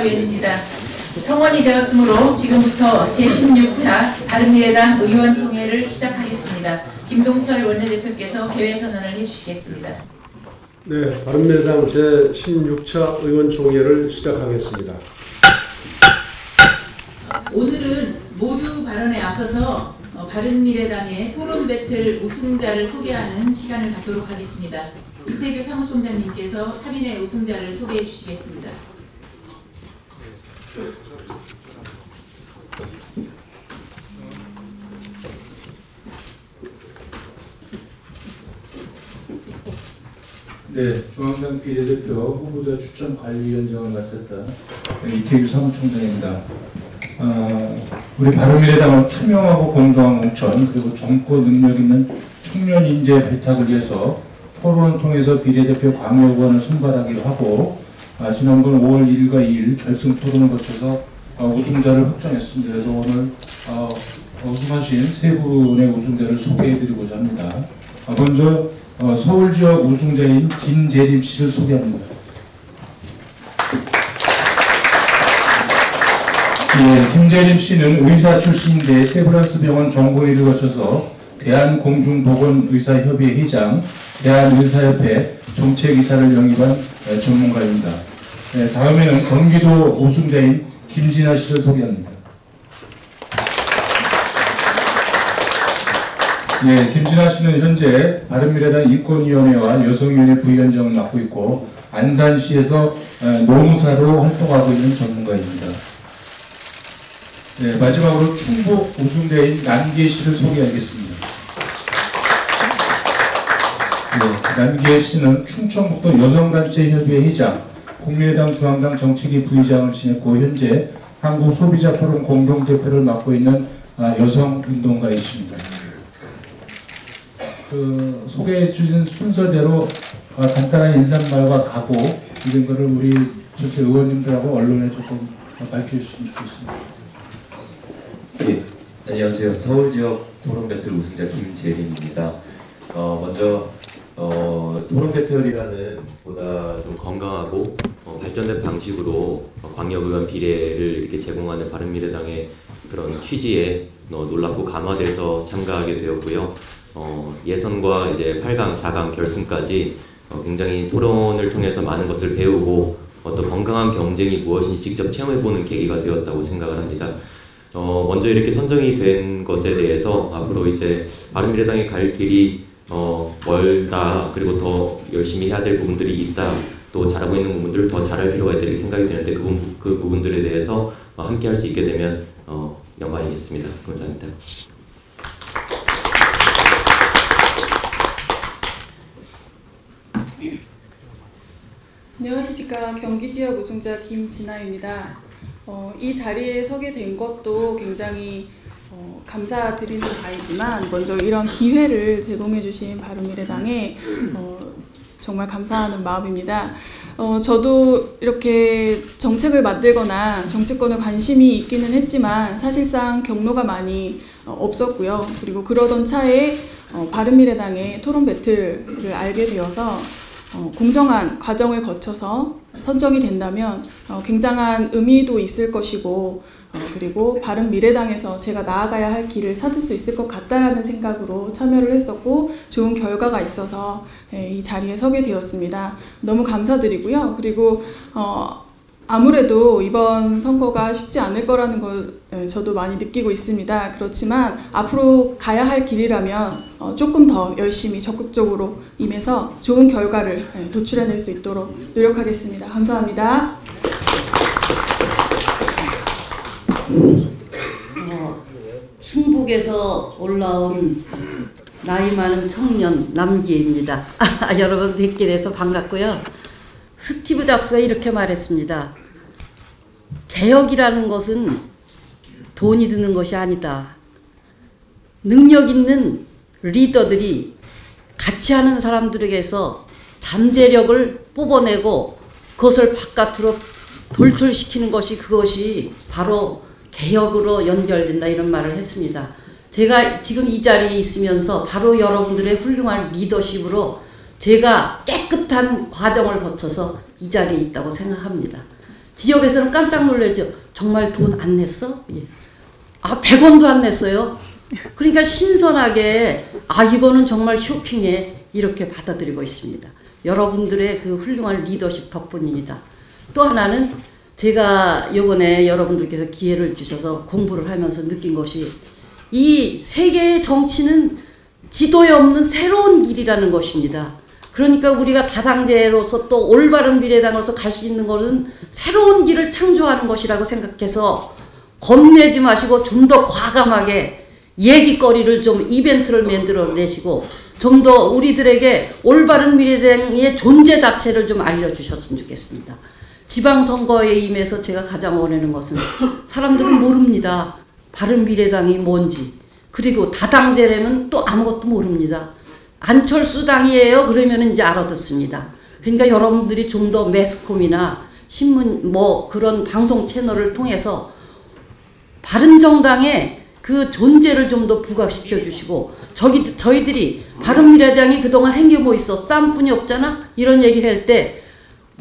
의원입니다. 성원이 되었으므로 지금부터 제16차 바른미래당 의원총회를 시작하겠습니다. 김동철 원내대표께서 개회선언을 해주시겠습니다. 네, 바른미래당 제16차 의원총회를 시작하겠습니다. 오늘은 모두 발언에 앞서서 바른미래당의 토론 배틀 우승자를 소개하는 시간을 갖도록 하겠습니다. 이태규 사무총장님께서 3인의 우승자를 소개해 주시겠습니다. 네, 중앙당 비례대표 후보자 추천 관리위원장을 맡았다 이태규 사무총장입니다. 우리 바른미래당은 투명하고 공정한 공천 그리고 젊고 능력 있는 청년 인재 발탁을 위해서 토론을 통해서 비례대표 광역원을 선발하기로 하고 지난번 5월 1일과 2일 결승 토론을 거쳐서 우승자를 확정했습니다. 그래서 오늘 우승하신 세 분의 우승자를 소개해드리고자 합니다. 먼저 서울 지역 우승자인 김재림 씨를 소개합니다. 네, 김재림 씨는 의사 출신인데 세브란스 병원 전공의를 거쳐서 대한공중보건의사협의 회장, 대한의사협회 정책이사를 영입한 전문가입니다. 네, 다음에는 경기도 우승자인 김진아 씨를 소개합니다. 네, 김진아 씨는 현재 바른미래당 인권위원회와 여성위원회 부위원장을 맡고 있고 안산시에서 노무사로 활동하고 있는 전문가입니다. 네, 마지막으로 충북 우승자인 남기혜 씨를 소개하겠습니다. 네, 남기혜 씨는 충청북도 여성단체협의회 회장, 국민의당 중앙당 정책위 부의장을 지냈고 현재 한국소비자포럼 공동대표를 맡고 있는 여성운동가이십니다. 소개해 주신 순서대로 간단한 인사말과 각오 이런 거를 우리 전체 의원님들하고 언론에 조금 밝혀주시면 좋겠습니다. 네, 안녕하세요. 서울지역 토론배틀 우승자 김재림입니다. 먼저 토론배틀이라는 보다 좀 건강하고 발전된 방식으로 광역의원 비례를 이렇게 제공하는 바른미래당의 그런 취지에 놀랍고 감화돼서 참가하게 되었고요. 예선과 이제 8강, 4강 결승까지 굉장히 토론을 통해서 많은 것을 배우고 또 건강한 경쟁이 무엇인지 직접 체험해보는 계기가 되었다고 생각을 합니다. 먼저 이렇게 선정이 된 것에 대해서 앞으로 이제 바른미래당이 갈 길이 멀다, 그리고 더 열심히 해야 될 부분들이 있다, 또 잘하고 있는 부분들을 더 잘할 필요가 있다 이렇게 생각이 드는데 그 부분들에 대해서 함께 할 수 있게 되면 영광이겠습니다. 감사합니다. 안녕하십니까. 경기지역 우승자 김진아입니다. 이 자리에 서게 된 것도 굉장히 감사드리는 바이지만 먼저 이런 기회를 제공해 주신 바른미래당에 정말 감사하는 마음입니다. 저도 이렇게 정책을 만들거나 정치권에 관심이 있기는 했지만 사실상 경로가 많이 없었고요. 그리고 그러던 차에 바른미래당의 토론 배틀을 알게 되어서 공정한 과정을 거쳐서 선정이 된다면 굉장한 의미도 있을 것이고 그리고 바른미래당에서 제가 나아가야 할 길을 찾을 수 있을 것 같다라는 생각으로 참여를 했었고 좋은 결과가 있어서 이 자리에 서게 되었습니다. 너무 감사드리고요. 그리고 아무래도 이번 선거가 쉽지 않을 거라는 걸 저도 많이 느끼고 있습니다. 그렇지만 앞으로 가야 할 길이라면 조금 더 열심히 적극적으로 임해서 좋은 결과를 도출해낼 수 있도록 노력하겠습니다. 감사합니다. 충북에서 올라온 나이 많은 청년 남기혜입니다. 여러분 뵙게 돼서 반갑고요. 스티브 잡스가 이렇게 말했습니다. 개혁이라는 것은 돈이 드는 것이 아니다. 능력 있는 리더들이 같이 하는 사람들에게서 잠재력을 뽑아내고 그것을 바깥으로 돌출시키는 것이 그것이 바로 개혁으로 연결된다 이런 말을 했습니다. 제가 지금 이 자리에 있으면서 바로 여러분들의 훌륭한 리더십으로 제가 깨끗한 과정을 거쳐서 이 자리에 있다고 생각합니다. 지역에서는 깜짝 놀라죠. 정말 돈 안 냈어? 예. 아, 100원도 안 냈어요. 그러니까 신선하게 이거는 정말 쇼킹해 이렇게 받아들이고 있습니다. 여러분들의 그 훌륭한 리더십 덕분입니다. 또 하나는 제가 이번에 여러분들께서 기회를 주셔서 공부를 하면서 느낀 것이 이 세계의 정치는 지도에 없는 새로운 길이라는 것입니다. 그러니까 우리가 다당제로서 또 올바른 미래당으로서 갈 수 있는 것은 새로운 길을 창조하는 것이라고 생각해서 겁내지 마시고 좀 더 과감하게 얘기거리를 좀 이벤트를 만들어 내시고 좀 더 우리들에게 올바른 미래당의 존재 자체를 좀 알려주셨으면 좋겠습니다. 지방선거에 임해서 제가 가장 원하는 것은 사람들은 모릅니다. 바른미래당이 뭔지. 그리고 다당제라면 또 아무것도 모릅니다. 안철수 당이에요. 그러면 이제 알아듣습니다. 그러니까 여러분들이 좀 더 매스컴이나 신문 그런 방송 채널을 통해서 바른정당의 그 존재를 좀 더 부각시켜 주시고 저희들이 바른미래당이 그동안 행겨 뭐 있어 쌈뿐이 없잖아 이런 얘기를 할 때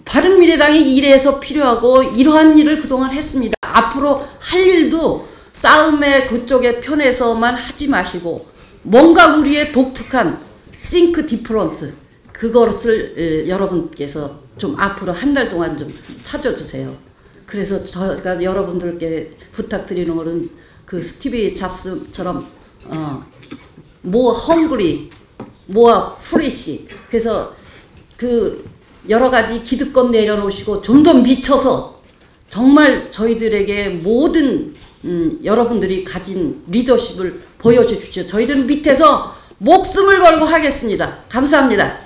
바른미래당이 이래서 필요하고 이러한 일을 그동안 했습니다. 앞으로 할 일도 싸움의 그쪽에 편에서만 하지 마시고 뭔가 우리의 독특한 think different 그것을 여러분께서 좀 앞으로 한 달 동안 좀 찾아주세요. 그래서 제가 여러분들께 부탁드리는 것은 그 스티브 잡스처럼 more hungry, more foolish. 그래서 그 여러 가지 기득권 내려놓으시고 좀 더 미쳐서 정말 저희들에게 모든 여러분들이 가진 리더십을 보여주십시오. 저희들은 밑에서 목숨을 걸고 하겠습니다. 감사합니다.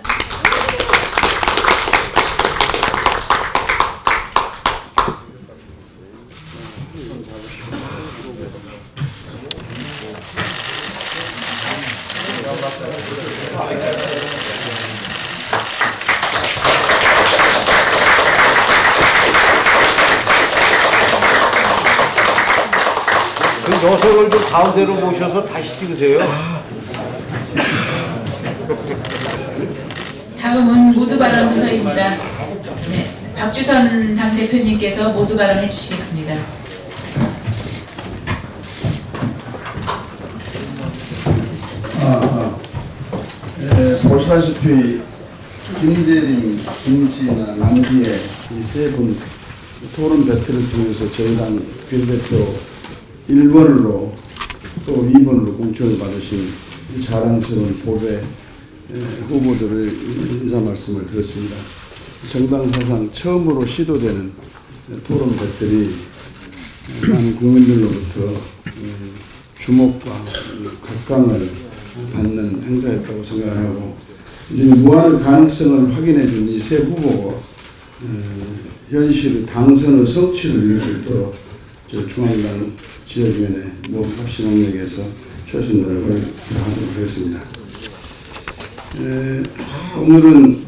그 녀석을 좀 가운데로 모셔서 다시 찍으세요. 다음은 모두 발언 순서입니다. 네, 박주선 당대표님께서 모두 발언해 주시겠습니다. 보시다시피 김대림, 김진아, 남기의 이 세 분 토론 배틀을 통해서 저희 당 비례대표 1번으로 또 2번으로 공천을 받으신 자랑스러운 보배 후보들의 인사 말씀을 드렸습니다. 정당 사상 처음으로 시도되는 토론 배틀이 많은 국민들로부터 주목과 각광을 받는 행사였다고 생각하고 이제 무한 가능성을 확인해 준 이 세 후보가 현실의 당선의 성취를 이룰 수 있도록 중앙당 지역위원회 모두 합심합력에서 최선 노력을 다하도록 하겠습니다. 오늘은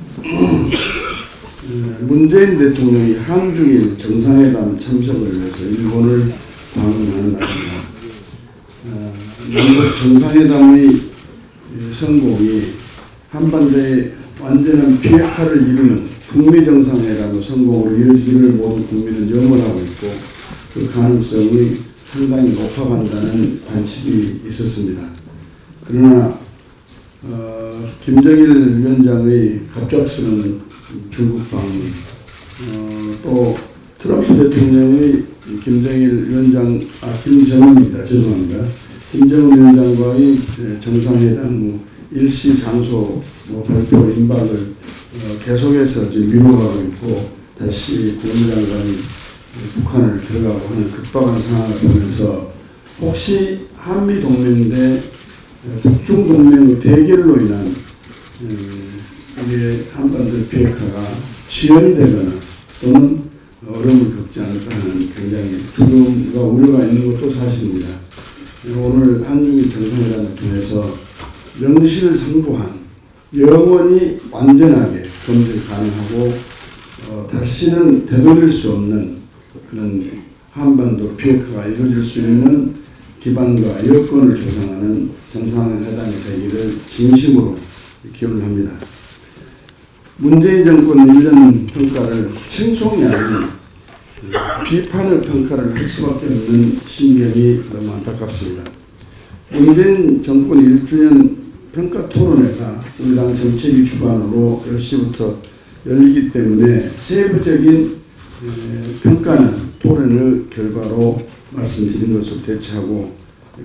문재인 대통령이 한중일 정상회담 참석을 위해서 일본을 방문하는 날입니다. 남북 정상회담의 성공이 한반도의 완전한 비핵화를 이루는 북미 정상회담의 성공으로 이어지기를 모든 국민은 염원하고 있고 그 가능성이 상당히 높아간다는 관측이 있었습니다. 그러나 김정일 위원장의 갑작스러운 중국 방문, 또 트럼프 대통령의 김정은입니다. 죄송합니다. 김정은 위원장과의 정상회담 일시 장소 발표 임박을 계속해서 지금 미뤄가고 있고 다시 국무장관이 북한을 들어가고 하는 급박한 상황을 보면서 혹시 한미동맹 대 북중동맹의 대결로 인한 우리의 한반도 비핵화가 지연이 되거나 또는 어려움을 겪지 않을까 하는 굉장히 두려움과 우려가 있는 것도 사실입니다. 오늘 한중일 정상회담을 통해서 명실상부한 영원히 완전하게 검증 가능하고 다시는 되돌릴 수 없는 그런 한반도 비핵화가 이루어질 수 있는 기반과 여건을 조성하는 정상회담이 되기를 진심으로 기원을 합니다. 문재인 정권 1년 평가를 칭송이 아닌 비판을 평가를 할 수밖에 없는 심경이 너무 안타깝습니다. 문재인 정권 1주년 평가 토론회가 우리 당 정책위 주관으로 10시부터 열리기 때문에 세부적인 평가는 토론의 결과로 말씀드린 것으로 대체하고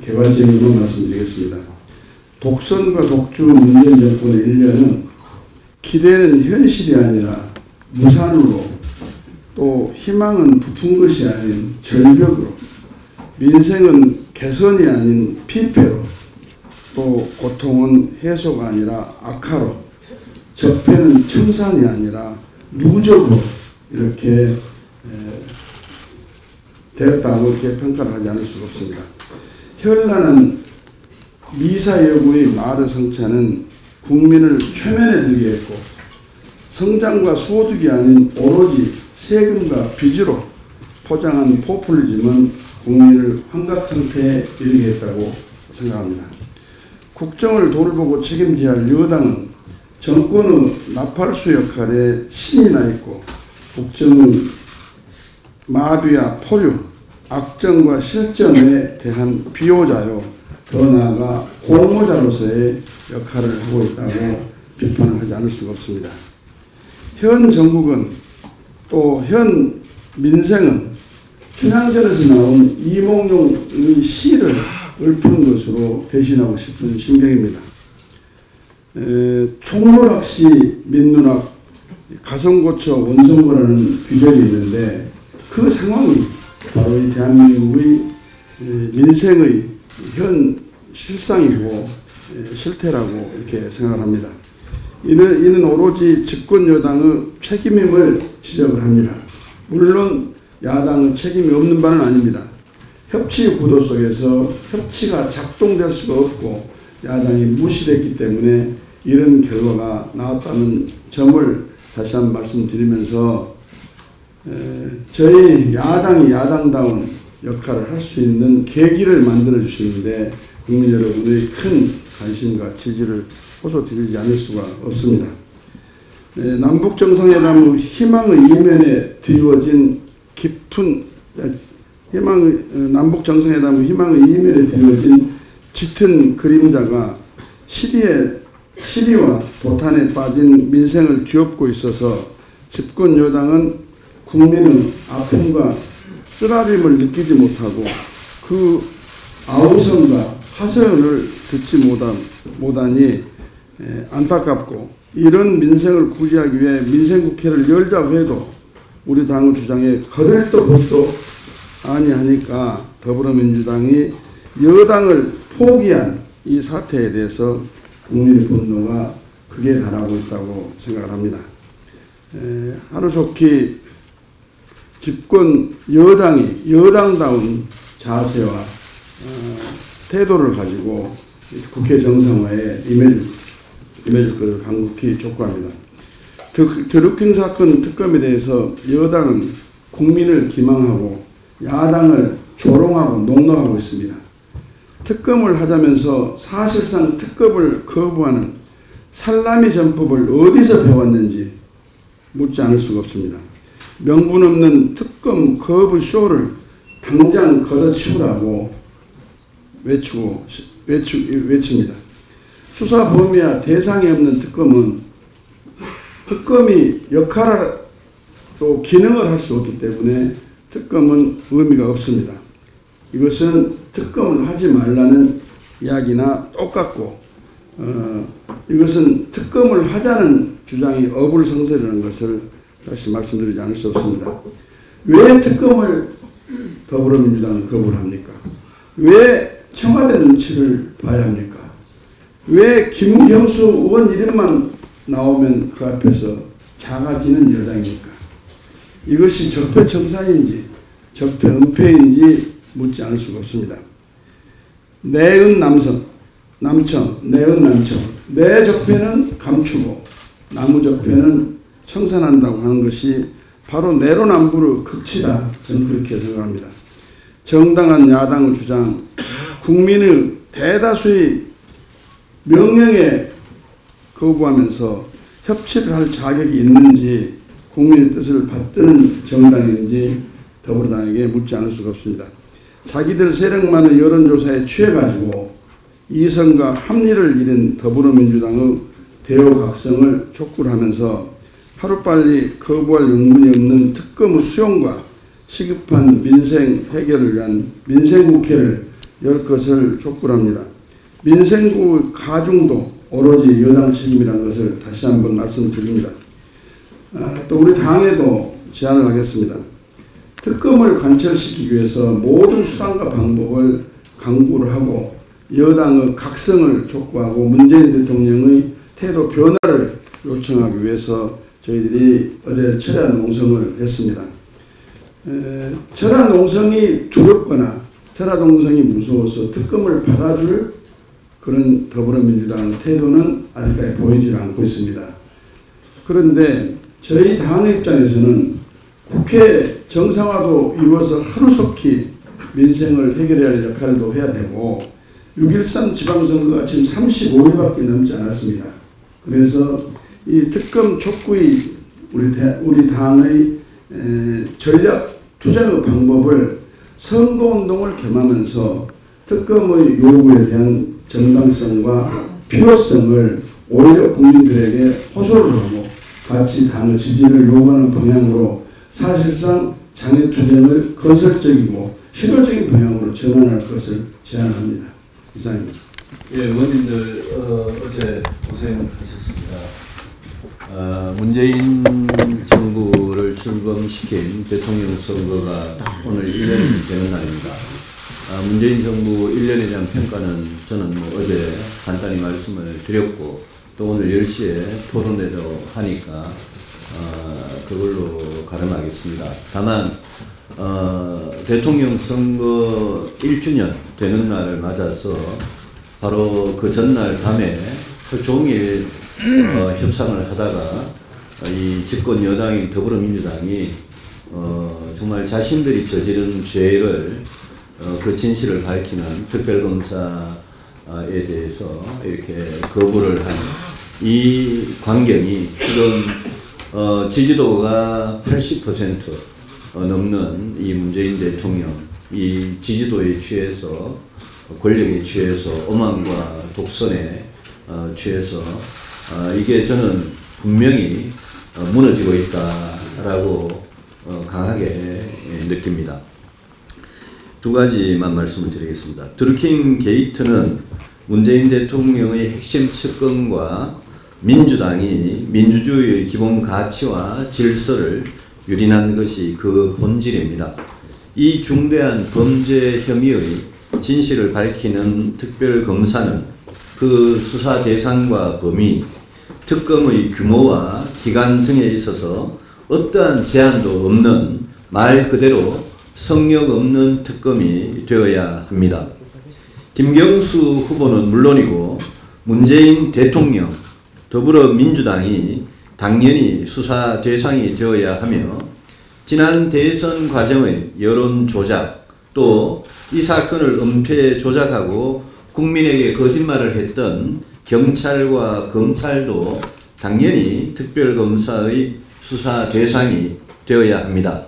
개괄적으로 말씀드리겠습니다. 독선과 독주 문재인 정권의 1년은 기대는 현실이 아니라 무산으로 또 희망은 부푼 것이 아닌 절벽으로 민생은 개선이 아닌 피폐로 또 고통은 해소가 아니라 악화로 적폐는 청산이 아니라 누적으로 이렇게 되었다고 이렇게 평가를 하지 않을 수가 없습니다. 현란한 미사 여구의 말의 성찬은 국민을 최면에 들게 했고 성장과 소득이 아닌 오로지 세금과 빚으로 포장한 포퓰리즘은 국민을 환각 상태에 이르게 했다고 생각합니다. 국정을 돌보고 책임져야 할 여당은 정권의 나팔수 역할에 신이 나 있고 국정의 마비와 포류, 악정과 실정에 대한 비호자요, 더 나아가 공모자로서의 역할을 하고 있다고 비판을 하지 않을 수가 없습니다. 현 정국은 또 현 민생은 춘향전에서 나온 이몽룡의 시를 읊는 것으로 대신하고 싶은 심경입니다. 총무학시 민문학 가성고처 원성고라는 규정이 있는데 그 상황이 바로 이 대한민국의 민생의 현 실상이고 실태라고 이렇게 생각합니다. 이는 오로지 집권 여당의 책임임을 지적을 합니다. 물론 야당은 책임이 없는 바는 아닙니다. 협치 구도 속에서 협치가 작동될 수가 없고 야당이 무시됐기 때문에 이런 결과가 나왔다는 점을 다시 한번 말씀드리면서 저희 야당이 야당다운 역할을 할 수 있는 계기를 만들어 주시는데 국민 여러분의 큰 관심과 지지를 호소드리지 않을 수가 없습니다. 남북정상회담의 희망의 이면에 드리워진 깊은 남북정상회담의 희망의 이면에 드리워진 짙은 그림자가 시리와 도탄에 빠진 민생을 뒤엎고 있어서 집권 여당은 국민의 아픔과 쓰라림을 느끼지 못하고 그 아우성과 하소연을 듣지 못하니 안타깝고 이런 민생을 구제하기 위해 민생국회를 열자고 해도 우리 당의 주장에 거들떠보도 아니하니까 더불어민주당이 여당을 포기한 이 사태에 대해서 국민의 분노가 극에 달하고 있다고 생각을 합니다. 하루속히 집권 여당이 여당다운 자세와 태도를 가지고 국회 정상화에 임해줄 것을 강력히 촉구합니다. 드루킹 사건 특검에 대해서 여당은 국민을 기망하고 야당을 조롱하고 농락하고 있습니다. 특검을 하자면서 사실상 특검을 거부하는 살라미 전법을 어디서 배웠는지 묻지 않을 수가 없습니다. 명분 없는 특검 거부 쇼를 당장 걷어치우라고 외칩니다. 수사 범위와 대상이 없는 특검이 역할을 또 기능을 할 수 없기 때문에 특검은 의미가 없습니다. 이것은 특검을 하지 말라는 이야기나 똑같고 이것은 특검을 하자는 주장이 어불성설이라는 것을 다시 말씀드리지 않을 수 없습니다. 왜 특검을 더불어민주당은 거부를 합니까? 왜 청와대 눈치를 봐야 합니까? 왜 김경수 의원 이름만 나오면 그 앞에서 작아지는 여당입니까? 이것이 적폐청산인지 적폐은폐인지 묻지 않을 수가 없습니다. 내은 남청, 내은 남청, 내 적폐는 감추고 나무 적폐는 청산한다고 하는 것이 바로 내로남불의 극치다. 저는 그렇게 생각합니다. 정당한 야당의 주장, 국민의 대다수의 명령에 거부하면서 협치를 할 자격이 있는지 국민의 뜻을 받드는 정당인지 더불어당에게 묻지 않을 수가 없습니다. 자기들 세력만의 여론조사에 취해가지고 이성과 합리를 잃은 더불어민주당의 대호각성을 촉구를 하면서 하루빨리 거부할 용문이 없는 특검의 수용과 시급한 민생 해결을 위한 민생국회를 열 것을 촉구를 합니다. 민생국 가중도 오로지 여당 책임이라는 것을 다시 한번 말씀드립니다. 또 우리 당에도 제안을 하겠습니다. 특검을 관철시키기 위해서 모든 수단과 방법을 강구를 하고 여당의 각성을 촉구하고 문재인 대통령의 태도 변화를 요청하기 위해서 저희들이 어제 철야 농성을 했습니다. 철야 농성이 두렵거나 철야 농성이 무서워서 특검을 받아줄 그런 더불어민주당의 태도는 아직까지 보이지 않고 있습니다. 그런데 저희 당의 입장에서는 국회 정상화도 이루어서 하루속히 민생을 해결해야 할 역할도 해야 되고 6.13 지방선거가 지금 35일밖에 넘지 않았습니다. 그래서 이 특검 촉구의 우리 당의 전략 투쟁의 방법을 선거운동을 겸하면서 특검의 요구에 대한 정당성과 필요성을 오히려 국민들에게 호소를 하고 같이 당의 지지를 요구하는 방향으로 사실상 장애투쟁을 건설적이고 실효적인 방향으로 전환할 것을 제안합니다. 이상입니다. 예, 의원님들 어제 고생하셨습니다. 문재인 정부를 출범시킨 대통령 선거가 오늘 1년이 되는 날입니다. 문재인 정부 1년에 대한 평가는 저는 어제 간단히 말씀을 드렸고 또 오늘 10시에 토론회도 하니까 그걸로 가름하겠습니다. 다만 대통령 선거 1주년 되는 날을 맞아서 바로 그 전날 밤에 그 종일 협상을 하다가 이 집권 여당인 더불어민주당이 정말 자신들이 저지른 죄를 그 진실을 밝히는 특별검사에 대해서 이렇게 거부를 한 이 광경이 지금 지지도가 80% 넘는 이 문재인 대통령 이 지지도에 취해서 권력에 취해서 오만과 독선에 취해서 이게 저는 분명히 무너지고 있다라고 강하게 느낍니다. 두 가지만 말씀을 드리겠습니다. 드루킹 게이트는 문재인 대통령의 핵심 측근과 민주당이 민주주의의 기본 가치와 질서를 유린한 것이 그 본질입니다. 이 중대한 범죄 혐의의 진실을 밝히는 특별검사는 그 수사 대상과 범위, 특검의 규모와 기간 등에 있어서 어떠한 제한도 없는 말 그대로 성역 없는 특검이 되어야 합니다. 김경수 후보는 물론이고 문재인 대통령, 더불어민주당이 당연히 수사 대상이 되어야 하며 지난 대선 과정의 여론 조작 또 이 사건을 은폐 조작하고 국민에게 거짓말을 했던 경찰과 검찰도 당연히 특별검사의 수사 대상이 되어야 합니다.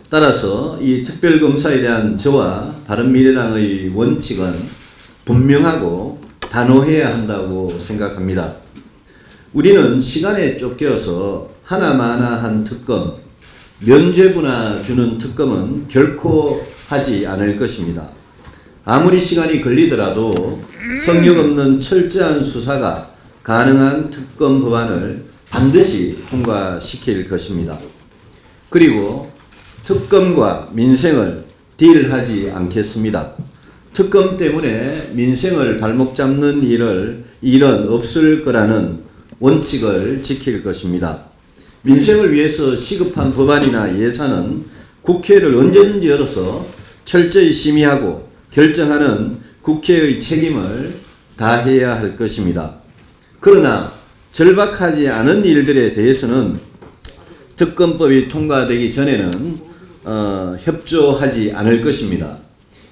따라서 이 특별검사에 대한 저와 바른미래당의 원칙은 분명하고 단호해야 한다고 생각합니다. 우리는 시간에 쫓겨서 하나마나한 특검, 면죄부나 주는 특검은 결코 하지 않을 것입니다. 아무리 시간이 걸리더라도 성역 없는 철저한 수사가 가능한 특검 법안을 반드시 통과시킬 것입니다. 그리고 특검과 민생을 딜하지 않겠습니다. 특검 때문에 민생을 발목 잡는 일은 없을 거라는 원칙을 지킬 것입니다. 민생을 위해서 시급한 법안이나 예산은 국회를 언제든지 열어서 철저히 심의하고 결정하는 국회의 책임을 다해야 할 것입니다. 그러나 절박하지 않은 일들에 대해서는 특검법이 통과되기 전에는 협조하지 않을 것입니다.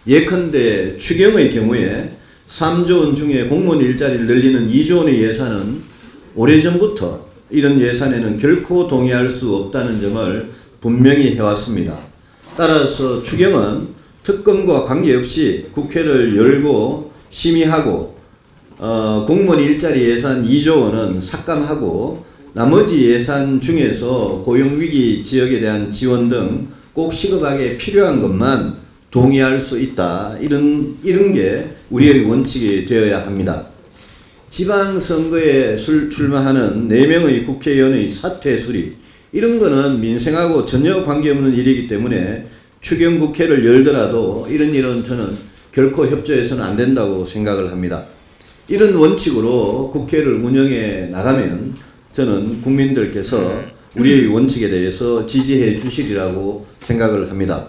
예컨대 추경의 경우에 3조 원 중에 공무원 일자리를 늘리는 2조 원의 예산은 오래전부터 이런 예산에는 결코 동의할 수 없다는 점을 분명히 해왔습니다. 따라서 추경은 특검과 관계없이 국회를 열고 심의하고 공무원 일자리 예산 2조 원은 삭감하고 나머지 예산 중에서 고용위기 지역에 대한 지원 등 꼭 시급하게 필요한 것만 동의할 수 있다. 이런 게 우리의 원칙이 되어야 합니다. 지방선거에 출마하는 4명의 국회의원의 사퇴 수립, 이런 거는 민생하고 전혀 관계없는 일이기 때문에 추경 국회를 열더라도 이런 일은 저는 결코 협조해서는 안 된다고 생각을 합니다. 이런 원칙으로 국회를 운영해 나가면 저는 국민들께서 우리의 원칙에 대해서 지지해 주시리라고 생각을 합니다.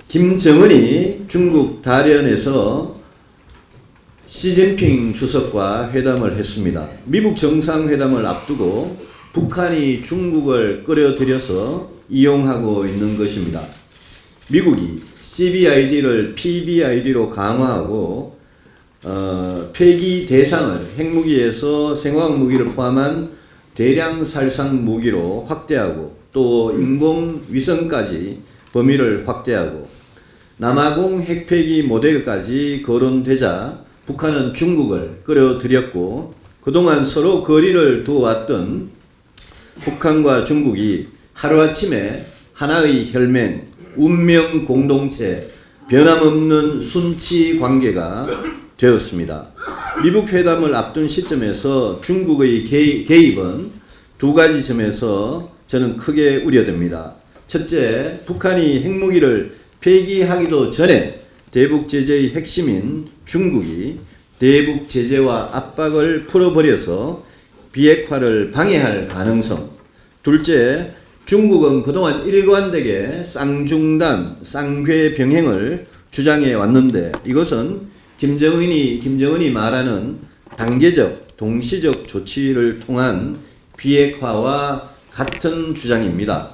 김정은이 중국 다련에서 시진핑 주석과 회담을 했습니다. 미국 정상회담을 앞두고 북한이 중국을 끌어들여서 이용하고 있는 것입니다. 미국이 CBID를 PBID로 강화하고 폐기 대상을 핵무기에서 생화학 무기를 포함한 대량 살상 무기로 확대하고 또 인공위성까지 범위를 확대하고 남아공 핵폐기 모델까지 거론되자 북한은 중국을 끌어들였고 그동안 서로 거리를 두어왔던 북한과 중국이 하루아침에 하나의 혈맹, 운명 공동체, 변함없는 순치 관계가 되었습니다. 미국 회담을 앞둔 시점에서 중국의 개입은 두 가지 점에서 저는 크게 우려됩니다. 첫째, 북한이 핵무기를 폐기하기도 전에 대북 제재의 핵심인 중국이 대북 제재와 압박을 풀어버려서 비핵화를 방해할 가능성. 둘째, 중국은 그동안 일관되게 쌍중단, 쌍궤 병행을 주장해 왔는데 이것은 김정은이 말하는 단계적, 동시적 조치를 통한 비핵화와 같은 주장입니다.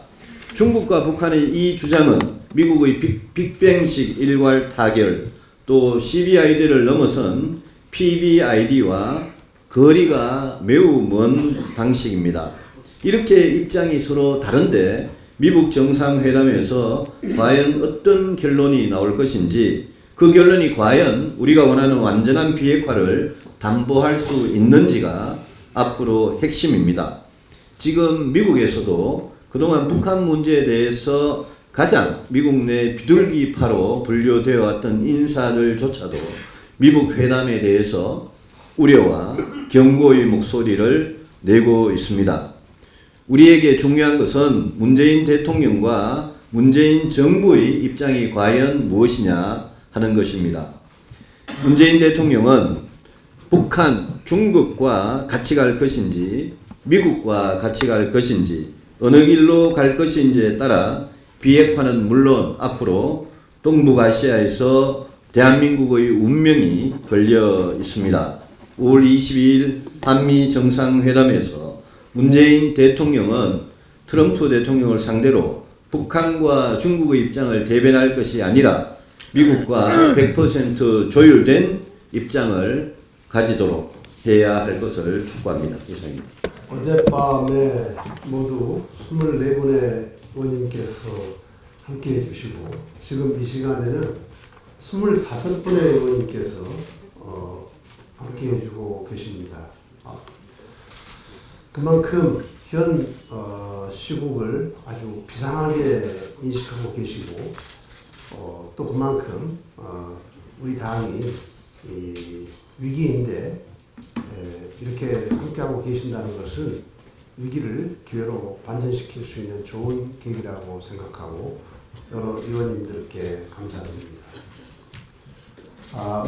중국과 북한의 이 주장은 미국의 빅뱅식 일괄 타결, 또 CBID를 넘어선 PBID와 거리가 매우 먼 방식입니다. 이렇게 입장이 서로 다른데 미국 정상회담에서 과연 어떤 결론이 나올 것인지 그 결론이 과연 우리가 원하는 완전한 비핵화를 담보할 수 있는지가 앞으로 핵심입니다. 지금 미국에서도 그동안 북한 문제에 대해서 가장 미국 내 비둘기파로 분류되어 왔던 인사들조차도 미국 회담에 대해서 우려와 경고의 목소리를 내고 있습니다. 우리에게 중요한 것은 문재인 대통령과 문재인 정부의 입장이 과연 무엇이냐 하는 것입니다. 문재인 대통령은 북한, 중국과 같이 갈 것인지 미국과 같이 갈 것인지 어느 길로 갈 것인지에 따라 비핵화는 물론 앞으로 동북아시아에서 대한민국의 운명이 걸려 있습니다. 5월 22일 한미 정상회담에서 문재인 대통령은 트럼프 대통령을 상대로 북한과 중국의 입장을 대변할 것이 아니라 미국과 100% 조율된 입장을 가지도록 해야 할 것을 촉구합니다. 이상입니다. 어젯밤에 모두 24분의 의원님께서 함께해 주시고 지금 이 시간에는 25분의 의원님께서 함께해 주고 계십니다. 그만큼 현 시국을 아주 비상하게 인식하고 계시고 또 그만큼 우리 당이 위기인데 이렇게 함께하고 계신다는 것은 위기를 기회로 반전시킬 수 있는 좋은 계기라고 생각하고 여러 의원님들께 감사드립니다.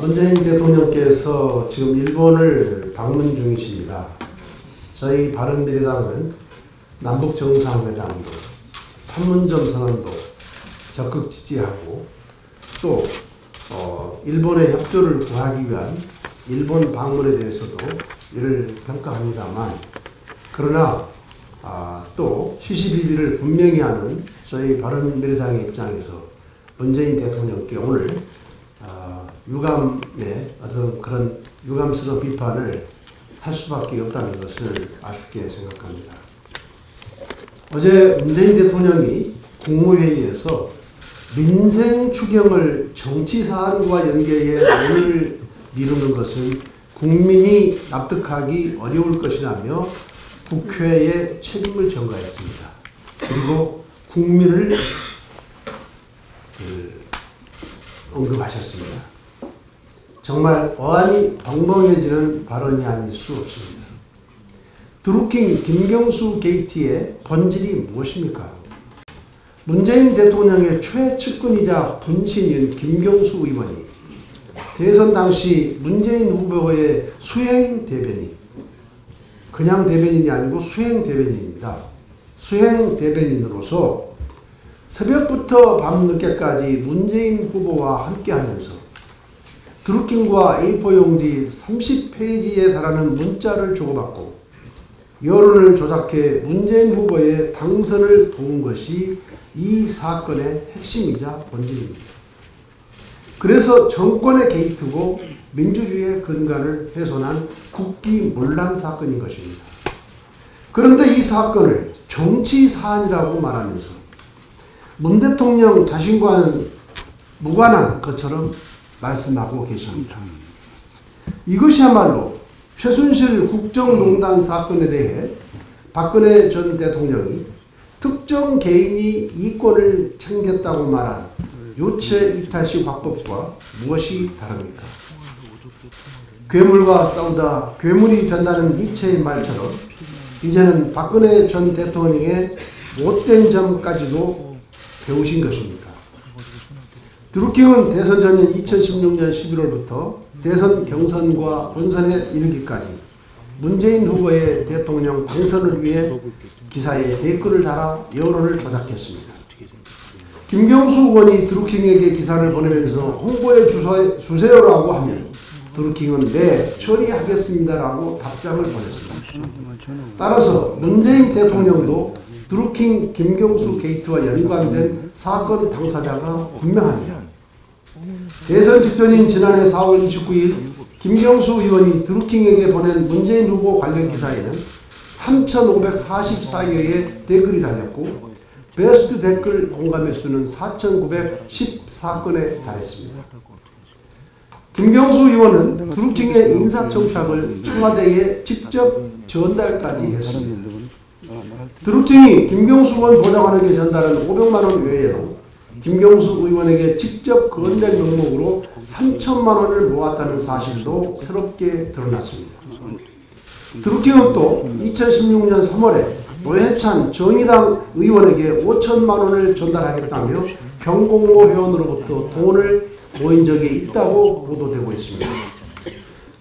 문재인 대통령께서 지금 일본을 방문 중이십니다. 저희 바른미래당은 남북정상회담도 판문점 선언도 적극 지지하고 또 일본의 협조를 구하기 위한 일본 방문에 대해서도 이를 평가합니다만 그러나 또 시시비비를 분명히 하는 저희 바른미래당의 입장에서 문재인 대통령께 오늘 유감의 어떤 그런 유감스러운 비판을 할 수밖에 없다는 것을 아쉽게 생각합니다. 어제 문재인 대통령이 국무회의에서 민생 추경을 정치 사안과 연계해 논의를 미루는 것은 국민이 납득하기 어려울 것이라며 국회에 책임을 전가했습니다. 그리고 국민을 언급하셨습니다. 정말 어안이 벙벙해지는 발언이 아닐 수 없습니다. 드루킹 김경수 게이트의 본질이 무엇입니까? 문재인 대통령의 최측근이자 분신인 김경수 의원이 대선 당시 문재인 후보의 수행 대변인, 그냥 대변인이 아니고 수행 대변인입니다. 수행 대변인으로서 새벽부터 밤늦게까지 문재인 후보와 함께하면서 드루킹과 A4 용지 30페이지에 달하는 문자를 주고받고 여론을 조작해 문재인 후보의 당선을 도운 것이 이 사건의 핵심이자 본질입니다. 그래서 정권의 게이트고 민주주의의 근간을 훼손한 국기문란 사건인 것입니다. 그런데 이 사건을 정치 사안이라고 말하면서 문 대통령 자신과는 무관한 것처럼 말씀하고 계십니다. 이것이야말로 최순실 국정농단 사건에 대해 박근혜 전 대통령이 특정 개인이 이권을 챙겼다고 말한 유체 이타시 화법과 무엇이 다릅니까? 괴물과 싸우다 괴물이 된다는 니체의 말처럼 이제는 박근혜 전 대통령의 못된 점까지도 배우신 것입니까? 드루킹은 대선 전인 2016년 11월부터 대선 경선과 본선에 이르기까지 문재인 후보의 대통령 당선을 위해 기사에 댓글을 달아 여론을 조작했습니다. 김경수 의원이 드루킹에게 기사를 보내면서 홍보해 주세요라고 하면 드루킹은 네, 처리하겠습니다라고 답장을 보냈습니다. 따라서 문재인 대통령도 드루킹 김경수 게이트와 연관된 사건 당사자가 분명합니다. 대선 직전인 지난해 4월 29일 김경수 의원이 드루킹에게 보낸 문재인 후보 관련 기사에는 3,544개의 댓글이 달렸고 베스트 댓글 공감 횟수는 4,914건에 달했습니다. 김경수 의원은 드루킹의 인사청탁을 청와대에 직접 전달까지 했습니다. 드루킹이 김경수 의원 보좌관에게 전달한 500만 원 외에도 김경수 의원에게 직접 건넨 명목으로 3천만 원을 모았다는 사실도 새롭게 드러났습니다. 드루킹은 또 2016년 3월에 노회찬 정의당 의원에게 5천만 원을 전달하겠다며 경공모 회원으로부터 돈을 모인 적이 있다고 보도되고 있습니다.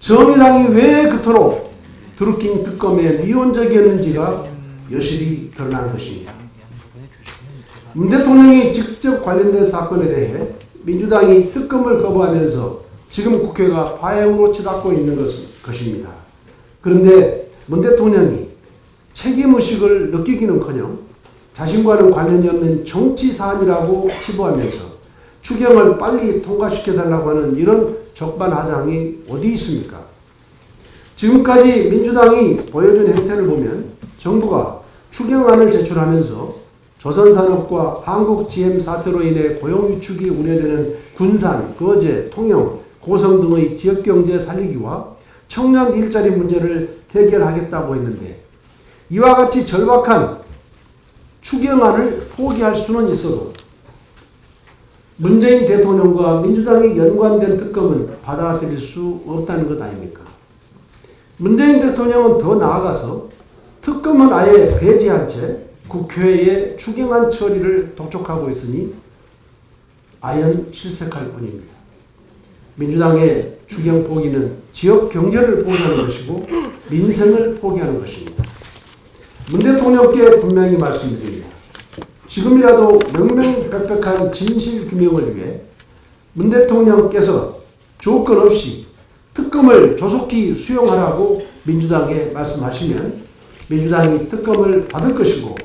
정의당이 왜 그토록 드루킹 특검에 미온적이었는지가 여실히 드러난 것입니다. 문 대통령이 직접 관련된 사건에 대해 민주당이 특검을 거부하면서 지금 국회가 파행으로 치닫고 있는 것입니다. 그런데 문 대통령이 책임의식을 느끼기는커녕 자신과는 관련이 없는 정치 사안이라고 치부하면서 추경을 빨리 통과시켜달라고 하는 이런 적반하장이 어디 있습니까? 지금까지 민주당이 보여준 행태를 보면 정부가 추경안을 제출하면서 조선산업과 한국GM 사태로 인해 고용위축이 우려되는 군산, 거제, 통영, 고성 등의 지역경제 살리기와 청년 일자리 문제를 해결하겠다고 했는데 이와 같이 절박한 추경안을 포기할 수는 있어도 문재인 대통령과 민주당이 연관된 특검은 받아들일 수 없다는 것 아닙니까? 문재인 대통령은 더 나아가서 특검은 아예 배제한 채 국회의 추경안 처리를 독촉하고 있으니 아연 실색할 뿐입니다. 민주당의 추경 포기는 지역 경제를 포기하는 것이고 민생을 포기하는 것입니다. 문 대통령께 분명히 말씀드립니다. 지금이라도 명명백백한 진실규명을 위해 문 대통령께서 조건 없이 특검을 조속히 수용하라고 민주당에 말씀하시면 민주당이 특검을 받을 것이고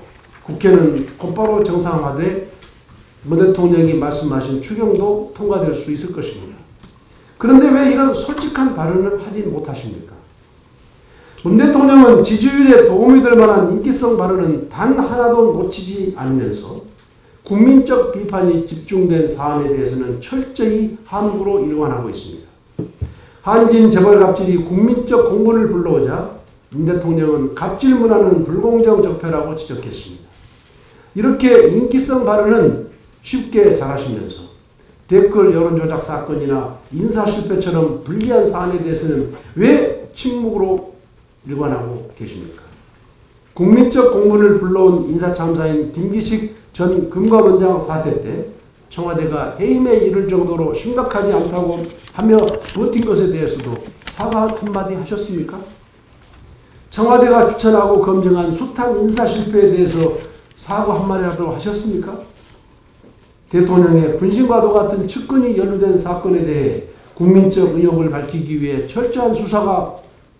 국회는 곧바로 정상화돼 문 대통령이 말씀하신 추경도 통과될 수 있을 것입니다. 그런데 왜 이런 솔직한 발언을 하지 못하십니까? 문 대통령은 지지율에 도움이 될 만한 인기성 발언은 단 하나도 놓치지 않으면서 국민적 비판이 집중된 사안에 대해서는 철저히 함구로 일관하고 있습니다. 한진 재벌 갑질이 국민적 공분을 불러오자 문 대통령은 갑질 문화는 불공정 적폐라고 지적했습니다. 이렇게 인기성 발언은 쉽게 잘하시면서 댓글 여론조작 사건이나 인사실패처럼 불리한 사안에 대해서는 왜 침묵으로 일관하고 계십니까? 국민적 공분을 불러온 인사참사인 김기식 전 금감원장 사태 때 청와대가 해임에 이를 정도로 심각하지 않다고 하며 버틴 것에 대해서도 사과 한마디 하셨습니까? 청와대가 추천하고 검증한 숱한 인사실패에 대해서 사과 한마디라도 하셨습니까? 대통령의 분신과도 같은 측근이 연루된 사건에 대해 국민적 의혹을 밝히기 위해 철저한 수사가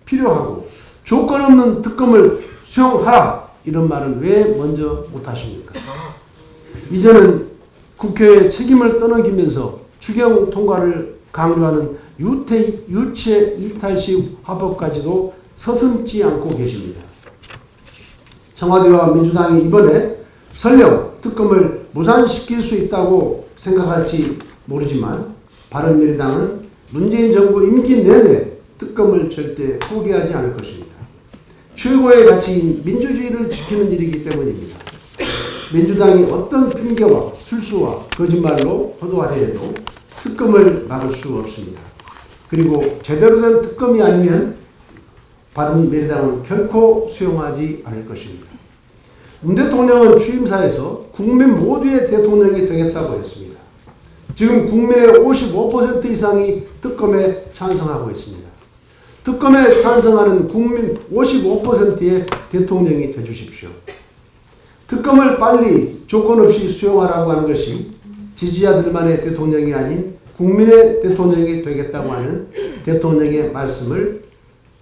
필요하고 조건 없는 특검을 수용하라, 이런 말은 왜 먼저 못하십니까? 이제는 국회의 책임을 떠넘기면서 추경 통과를 강조하는 유체 이탈식 화법까지도 서슴지 않고 계십니다. 청와대와 민주당이 이번에 설령 특검을 무산시킬 수 있다고 생각할지 모르지만 바른미래당은 문재인 정부 임기 내내 특검을 절대 포기하지 않을 것입니다. 최고의 가치인 민주주의를 지키는 일이기 때문입니다. 민주당이 어떤 핑계와 술수와 거짓말로 호도하려 해도 특검을 막을 수 없습니다. 그리고 제대로 된 특검이 아니면 바른미래당은 결코 수용하지 않을 것입니다. 문 대통령은 취임사에서 국민 모두의 대통령이 되겠다고 했습니다. 지금 국민의 55% 이상이 특검에 찬성하고 있습니다. 특검에 찬성하는 국민 55%의 대통령이 되주십시오. 특검을 빨리 조건 없이 수용하라고 하는 것이 지지자들만의 대통령이 아닌 국민의 대통령이 되겠다고 하는 대통령의 말씀을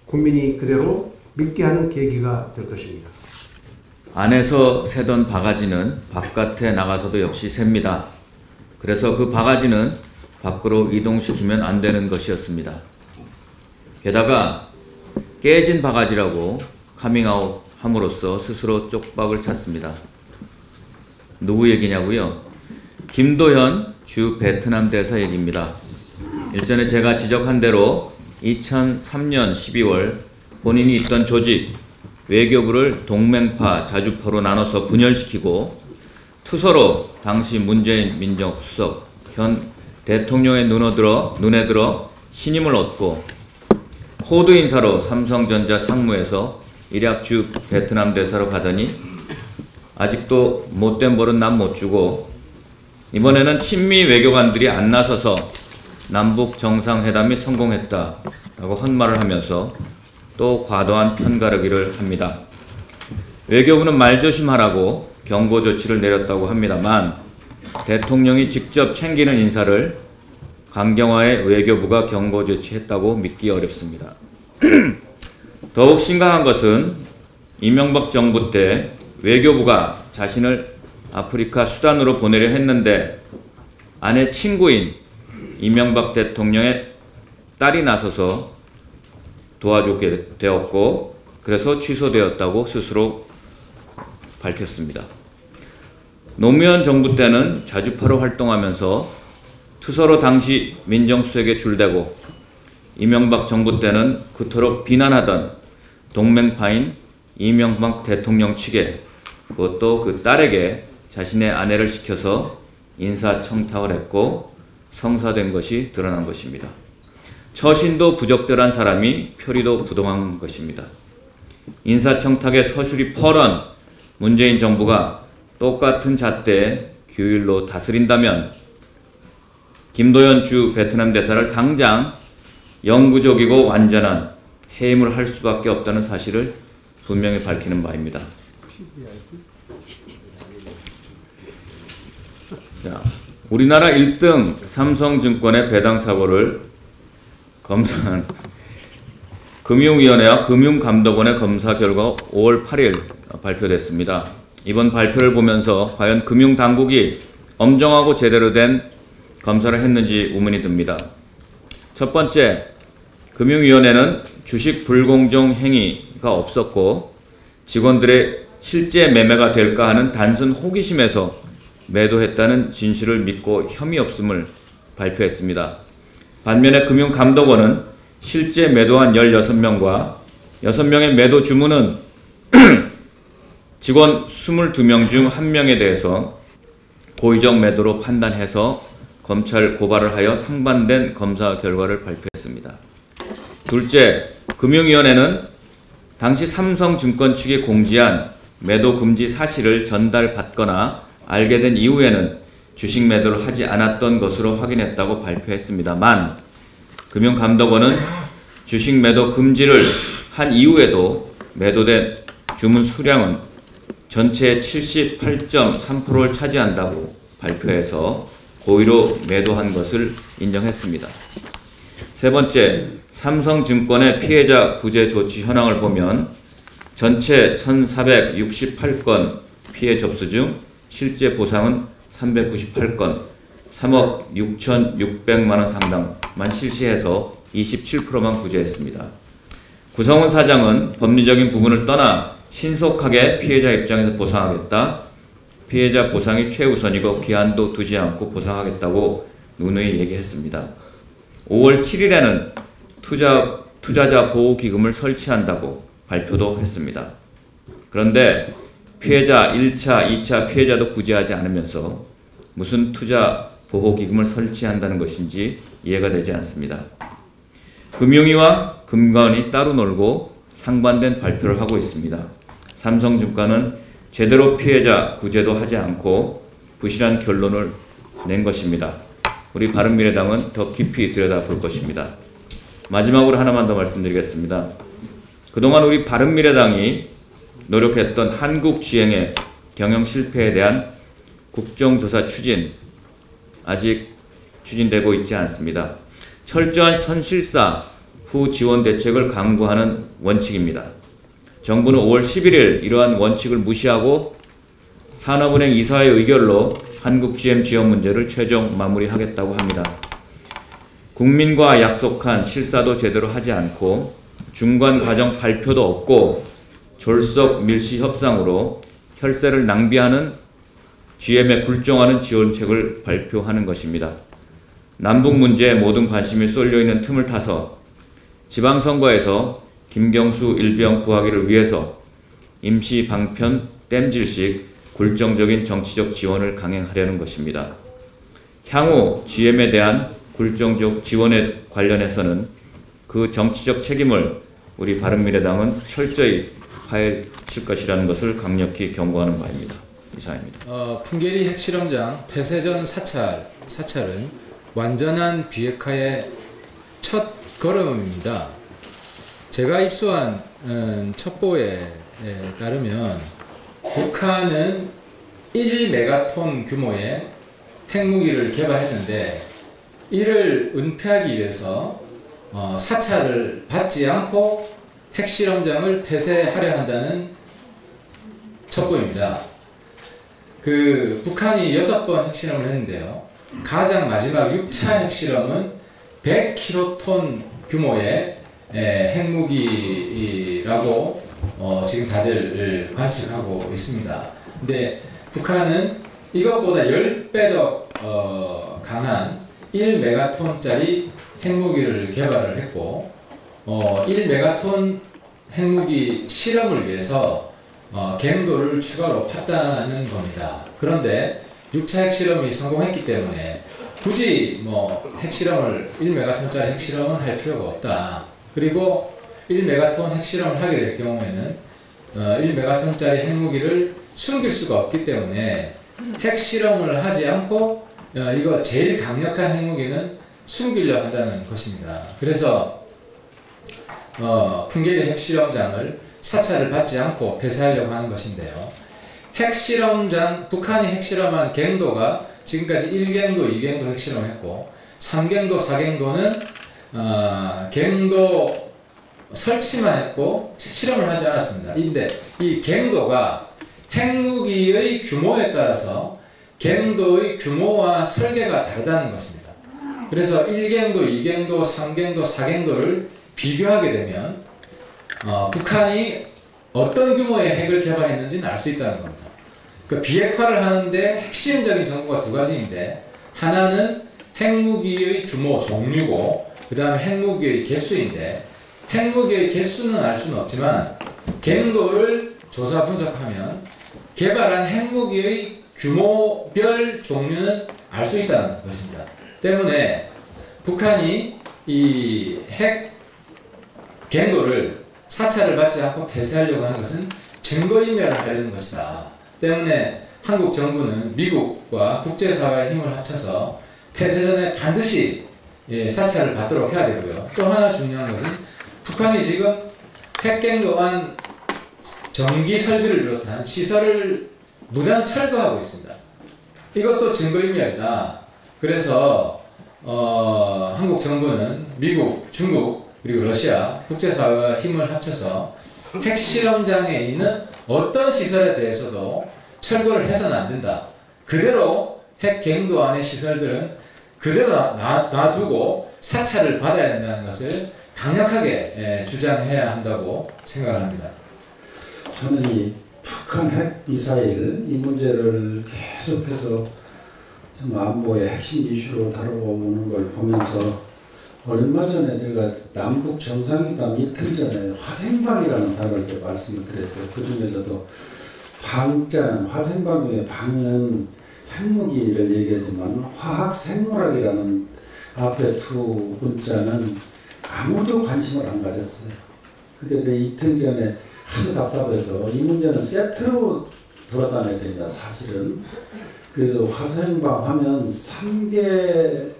국민이 그대로 믿게 하는 계기가 될 것입니다. 안에서 새던 바가지는 바깥에 나가서도 역시 셉니다. 그래서 그 바가지는 밖으로 이동시키면 안 되는 것이었습니다. 게다가 깨진 바가지라고 카밍아웃 함으로써 스스로 쪽박을 찼습니다. 누구 얘기냐고요? 김도현 주 베트남 대사 얘기입니다. 일전에 제가 지적한 대로 2003년 12월 본인이 있던 조직 외교부를 동맹파, 자주파로 나눠서 분열시키고 투서로 당시 문재인 민정수석 현 대통령의 눈에 들어 신임을 얻고 코드 인사로 삼성전자 상무에서 일약 주 베트남 대사로 가더니 아직도 못된 벌은 남 못 주고 이번에는 친미 외교관들이 안 나서서 남북 정상회담이 성공했다라고 헛말을 하면서 또 과도한 편가르기를 합니다. 외교부는 말조심하라고 경고 조치를 내렸다고 합니다만 대통령이 직접 챙기는 인사를 강경화의 외교부가 경고 조치했다고 믿기 어렵습니다. 더욱 심각한 것은 이명박 정부 때 외교부가 자신을 아프리카 수단으로 보내려 했는데 아내 친구인 이명박 대통령의 딸이 나서서 도와주게 되었고 그래서 취소되었다고 스스로 밝혔습니다. 노무현 정부 때는 자주파로 활동하면서 투서로 당시 민정수석에 줄대고 이명박 정부 때는 그토록 비난하던 동맹파인 이명박 대통령 측에 그것도 그 딸에게 자신의 아내를 시켜서 인사청탁을 했고 성사된 것이 드러난 것입니다. 처신도 부적절한 사람이 표리도 부동한 것입니다. 인사청탁의 서술이 펄언 문재인 정부가 똑같은 잣대에 규율로 다스린다면 김도현 주 베트남 대사를 당장 영구적이고 완전한 해임을 할 수밖에 없다는 사실을 분명히 밝히는 바입니다. 자, 우리나라 1등 삼성증권의 배당 사고를 검사한 금융위원회와 금융감독원의 검사 결과가 5월 8일 발표됐습니다. 이번 발표를 보면서 과연 금융당국이 엄정하고 제대로 된 검사를 했는지 의문이 듭니다. 첫 번째, 금융위원회는 주식 불공정 행위가 없었고 직원들의 실제 매매가 될까 하는 단순 호기심에서 매도했다는 진실을 믿고 혐의 없음을 발표했습니다. 반면에 금융감독원은 실제 매도한 16명과 6명의 매도 주문은 직원 22명 중 1명에 대해서 고의적 매도로 판단해서 검찰 고발을 하여 상반된 검사 결과를 발표했습니다. 둘째, 금융위원회는 당시 삼성증권 측이 공지한 매도 금지 사실을 전달받거나 알게 된 이후에는 주식 매도를 하지 않았던 것으로 확인했다고 발표했습니다만, 금융감독원은 주식 매도 금지를 한 이후에도 매도된 주문 수량은 전체의 78.3%를 차지한다고 발표해서 고의로 매도한 것을 인정했습니다. 세 번째, 삼성증권의 피해자 구제 조치 현황을 보면 전체 1468건 피해 접수 중 실제 보상은 398건, 3억 6,600만원 상당만 실시해서 27%만 구제했습니다. 구성훈 사장은 법리적인 부분을 떠나 신속하게 피해자 입장에서 보상하겠다, 피해자 보상이 최우선이고 기한도 두지 않고 보상하겠다고 누누이 얘기했습니다. 5월 7일에는 투자자 보호기금을 설치한다고 발표도 했습니다. 그런데 피해자 1차, 2차 피해자도 구제하지 않으면서 무슨 투자 보호기금을 설치한다는 것인지 이해가 되지 않습니다. 금융위와 금감원이 따로 놀고 상반된 발표를 하고 있습니다. 삼성증권은 제대로 피해자 구제도 하지 않고 부실한 결론을 낸 것입니다. 우리 바른미래당은 더 깊이 들여다볼 것입니다. 마지막으로 하나만 더 말씀드리겠습니다. 그동안 우리 바른미래당이 노력했던 한국지행의 경영 실패에 대한 국정조사 추진 아직 추진되고 있지 않습니다. 철저한 선실사 후 지원 대책을 강구하는 원칙입니다. 정부는 5월 11일 이러한 원칙을 무시하고 산업은행 이사의 의결로 한국GM 지원 문제를 최종 마무리하겠다고 합니다. 국민과 약속한 실사도 제대로 하지 않고 중간 과정 발표도 없고 졸속 밀시 협상으로 혈세를 낭비하는 GM에 굴종하는 지원책을 발표하는 것입니다. 남북 문제에 모든 관심이 쏠려있는 틈을 타서 지방선거에서 김경수 일병 구하기를 위해서 임시 방편 땜질식 굴종적인 정치적 지원을 강행하려는 것입니다. 향후 GM에 대한 굴종적 지원에 관련해서는 그 정치적 책임을 우리 바른미래당은 철저히 파헤칠 것이라는 것을 강력히 경고하는 바입니다. 이상입니다. 풍계리 핵실험장 폐쇄 전 사찰은 완전한 비핵화의 첫 걸음입니다. 제가 입수한 첩보에 따르면 북한은 1메가톤 규모의 핵무기를 개발했는데 이를 은폐하기 위해서 사찰을 받지 않고 핵실험장을 폐쇄하려 한다는 첩보입니다. 북한이 6번 핵실험을 했는데요. 가장 마지막 6차 핵실험은 100킬로톤 규모의 핵무기라고 지금 다들 관측하고 있습니다. 근데 북한은 이것보다 10배 더 강한 1메가톤짜리 핵무기를 개발을 했고 1메가톤 핵무기 실험을 위해서 갱도를 추가로 팠다는 겁니다. 그런데 6차 핵실험이 성공했기 때문에 굳이 핵실험을 1메가톤짜리 핵실험은 할 필요가 없다. 그리고 1메가톤 핵실험을 하게 될 경우에는 1메가톤짜리 핵무기를 숨길 수가 없기 때문에 핵실험을 하지 않고 이거 제일 강력한 핵무기는 숨기려 한다는 것입니다. 그래서 풍계리 핵실험장을 사찰을 받지 않고 폐쇄하려고 하는 것인데요. 핵실험장, 북한이 핵실험한 갱도가 지금까지 1갱도, 2갱도 핵실험했고 3갱도, 4갱도는 갱도 설치만 했고 실험을 하지 않았습니다. 근데 이 갱도가 핵무기의 규모에 따라서 갱도의 규모와 설계가 다르다는 것입니다. 그래서 1갱도, 2갱도, 3갱도, 4갱도를 비교하게 되면 북한이 어떤 규모의 핵을 개발했는지는 알 수 있다는 겁니다. 그 비핵화를 하는데 핵심적인 정보가 두 가지인데, 하나는 핵무기의 규모, 종류고, 그 다음에 핵무기의 개수인데, 핵무기의 개수는 알 수는 없지만 갱도를 조사 분석하면 개발한 핵무기의 규모별 종류는 알 수 있다는 것입니다. 때문에 북한이 이 핵 갱도를 사찰을 받지 않고 폐쇄하려고 하는 것은 증거인멸을 하려는 것이다. 때문에 한국 정부는 미국과 국제사회의 힘을 합쳐서 폐쇄 전에 반드시 사찰을 받도록 해야 되고요. 또 하나 중요한 것은 북한이 지금 핵갱도한 전기 설비를 비롯한 시설을 무단 철거하고 있습니다. 이것도 증거인멸이다. 그래서 한국 정부는 미국, 중국, 그리고 러시아 국제사회와 힘을 합쳐서 핵실험장에 있는 어떤 시설에 대해서도 철거를 해서는 안 된다. 그대로 핵갱도 안의 시설들은 그대로 놔두고 사찰을 받아야 된다는 것을 강력하게 주장해야 한다고 생각을 합니다. 저는 이 북한 핵 미사일 이 문제를 계속해서 좀 안보의 핵심 이슈로 다뤄보는 걸 보면서 얼마 전에 제가 남북 정상회담 이틀 전에 화생방이라는 단어를 제가 말씀을 드렸어요. 그 중에서도 방자는 화생방 중에 방은 핵무기를 얘기하지만 화학생물학이라는 앞에 두 문자는 아무도 관심을 안 가졌어요. 근데 이틀 전에 하도 답답해서 이 문제는 세트로 돌아다녀야 된다, 사실은. 그래서 화생방 하면 3개의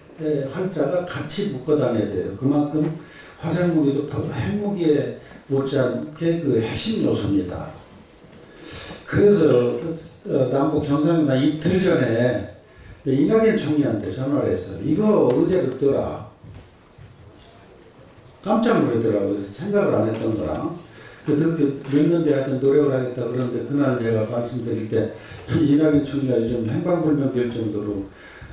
활자가 같이 묶어 다녀야 돼요. 그만큼 화생무기도 핵무기에 못지않게 그 핵심 요소입니다. 그래서 남북 정상회담 이틀 전에 이낙연 총리한테 전화를 했어요. 이거 의제를 떠라. 깜짝 놀라더라고요. 그래서 생각을 안 했던 거랑. 늦는데 하여튼 노력을 하겠다 그러는데 그날 제가 말씀드릴 때 이낙연 총리가 요즘 행방불명될 정도로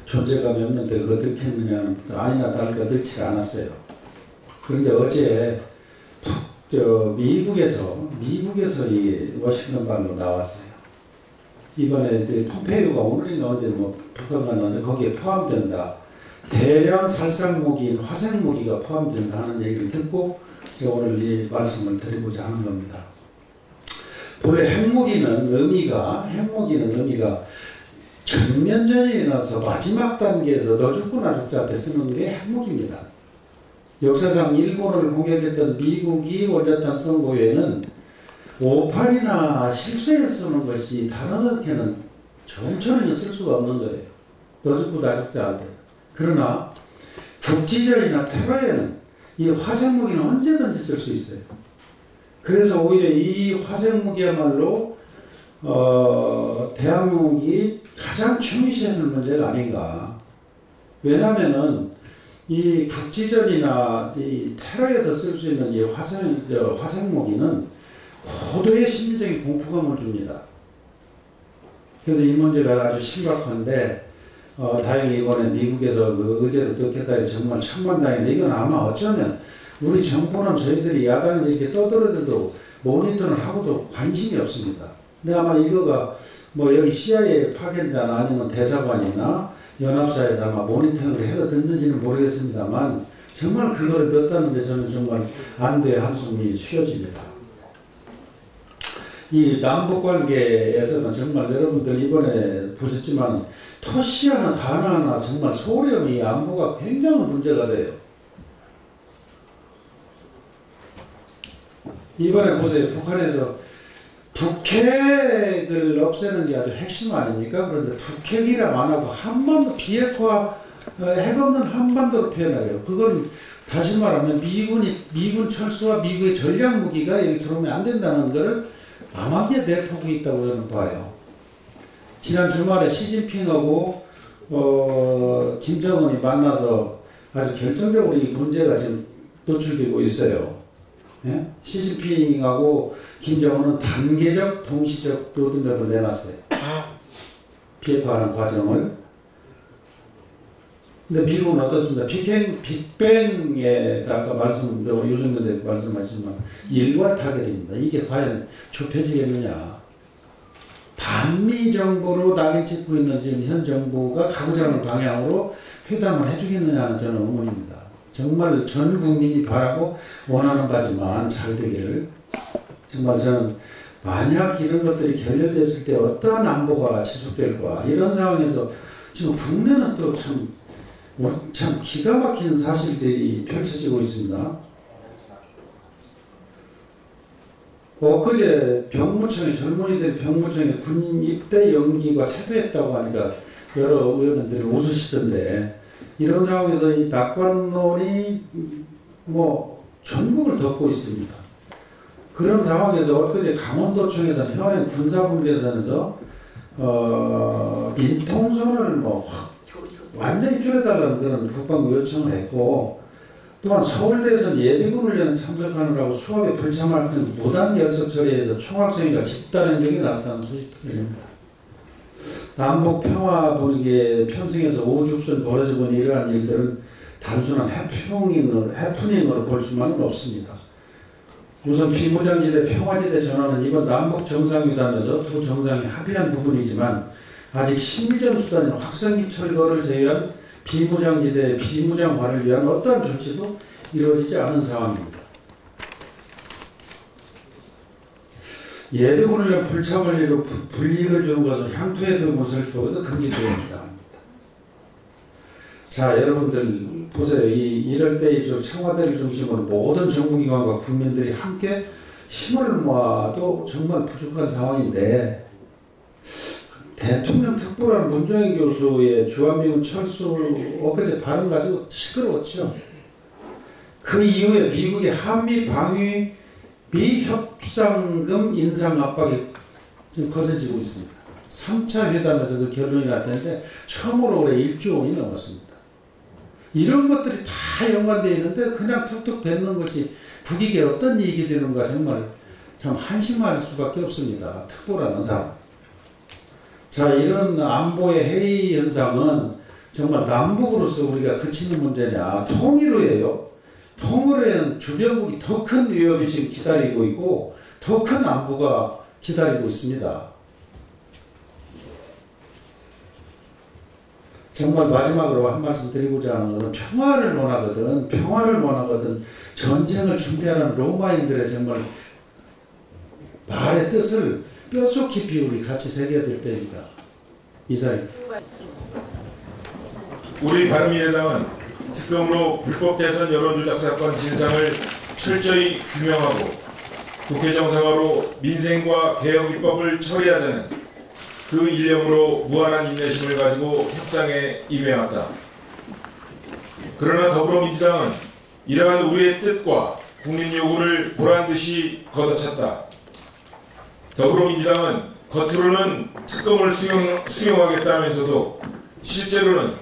존재감이 없는데 그거 듣겠느냐는 아니나 다를까 듣지 않았어요. 그런데 어제 미국에서 이 워싱턴 방으로 나왔어요. 이번에 폼페이오가 오늘인가 언제 북한 갔는데 거기에 포함된다. 대량 살상무기인 화생무기가 포함된다 하는 얘기를 듣고 제가 오늘 이 말씀을 드리고자 하는 겁니다. 본래 핵무기는 의미가 전면전이 나서 마지막 단계에서 너 죽고 나 죽자한테 쓰는 게 핵무기입니다. 역사상 일본을 공격했던 미국이 원자탄 선고 외에는 5.8이나 실수해서 쓰는 것이 다른 어떻게는 정처럼 쓸 수가 없는 거예요. 너 죽고 나 죽자한테. 그러나 국지전이나 테러에는 이 화생무기는 언제든지 쓸 수 있어요. 그래서 오히려 이 화생무기야말로 대한민국이 가장 중시하는 문제가 아닌가. 왜냐하면은 이 국지전이나 이 테러에서 쓸 수 있는 이 화생무기는 고도의 심리적인 공포감을 줍니다. 그래서 이 문제가 아주 심각한데 다행히 이번에 미국에서 그 의제를 듣겠다 해서 정말 천만다행인데 이건 아마 어쩌면 우리 정부는 저희들이 야당에서 이렇게 떠들어도 모니터를 하고도 관심이 없습니다. 근데 아마 이거가 여기 CIA 파견자나 아니면 대사관이나 연합사에서 아마 모니터를 해서 듣는지는 모르겠습니다만 정말 그거를 듣다는 데 저는 정말 안도의 한숨이 쉬어집니다. 이 남북관계에서는 정말 여러분들 이번에 보셨지만 토시 하나 단어 하나 정말 소렴이 안보가 굉장한 문제가 돼요. 이번에 보세요. 북한에서 북핵을 없애는 게 아주 핵심 아닙니까? 그런데 북핵이라 안 하고 한반도 비핵화 핵 없는 한반도로 표현해요. 그건 다시 말하면 미군 철수와 미국의 전략 무기가 여기 들어오면 안 된다는 것을 암암리에 내포하고 있다고 저는 봐요. 지난 주말에 시진핑하고 김정은이 만나서 아주 결정적으로 이 문제가 지금 노출되고 있어요. 예? 시진핑하고 김정은은 단계적 동시적 로드맵을 내놨어요. 비핵화하는 과정을. 근데 미국은 어떻습니까? 빅뱅에 아까 유승균 대표 말씀하셨지만 일괄 타결입니다. 이게 과연 좁혀지겠느냐. 반미 정부로 낙인 찍고 있는 지금 현 정부가 가고자 하는 방향으로 회담을 해주겠느냐는 저는 의문입니다. 정말 전 국민이 바라고 원하는 바지만 잘 되기를. 정말 저는 만약 이런 것들이 결렬됐을 때 어떠한 안보가 지속될까, 이런 상황에서 지금 국내는 또 참 기가 막힌 사실들이 펼쳐지고 있습니다. 엊그제 병무청에, 젊은이들 병무청에 군 입대 연기가 쇄도했다고 하니까 여러 의원님들이 웃으시던데, 이런 상황에서 이 낙관론이 뭐 전국을 덮고 있습니다. 그런 상황에서 엊그제 강원도청에서는 현행 군사분계선에서 민통선을 뭐 완전히 줄여달라는 그런 국방부 요청을 했고, 또한 서울대에서는 예비군훈련에 참석하느라고 수업에 불참할 등 무단 결석 처리해서 총학생회가 집단행동이 나왔다는 소식도 들립니다. 남북 평화 분위기에 편승해서 오죽순 벌어지고 있는 이러한 일들은 단순한 해프닝으로 볼 수만은 없습니다. 우선 비무장지대 평화지대 전환은 이번 남북 정상회담에서 두 정상이 합의한 부분이지만 아직 심리전 수단인 확성기 철거를 제외한 비무장지대 비무장화를 위한 어떠한 조치도 이루어지지 않은 상황입니다. 예비군을 불참을 이루 불이익을 주는 것은 향토의 것을 보고도 금기되어야 합니다. 자, 여러분들 보세요. 이럴 때 청와대를 중심으로 모든 정부기관과 국민들이 함께 힘을 모아도 정말 부족한 상황인데, 대통령 특보라는 문정인 교수의 주한미군 철수 엊그제 발언 가지고 시끄러웠죠. 그 이후에 미국의 한미 방위 비협상금 인상 압박이 지금 거세지고 있습니다. 3차 회담에서 그 결론이 났다는데 처음으로 올해 1조 원이 넘었습니다. 이런 것들이 다 연관되어 있는데 그냥 툭툭 뱉는 것이 국익에 어떤 이익이 되는가 정말 참 한심할 수밖에 없습니다. 특보라는 사람. 자, 이런 안보의 해이 현상은 정말 남북으로서 우리가 그치는 문제냐, 통일로예요. 통일에는 주변국이 더 큰 위협이 지금 기다리고 있고 더 큰 안보가 기다리고 있습니다. 정말 마지막으로 한 말씀 드리고자 하는 것은 평화를 원하거든 전쟁을 준비하는 로마인들의 정말 말의 뜻을 뼛속 깊이 우리 같이 새겨야 될 때입니다. 이사입니다. 우리 바른미래당은 특검으로 불법 대선 여론조작 사건 진상을 철저히 규명하고 국회 정상화로 민생과 개혁 입법을 처리하자는 그 일념으로 무한한 인내심을 가지고 협상에 임해왔다. 그러나 더불어민주당은 이러한 우리의 뜻과 국민 요구를 보란듯이 걷어찼다. 더불어민주당은 겉으로는 특검을 수용하겠다면서도 실제로는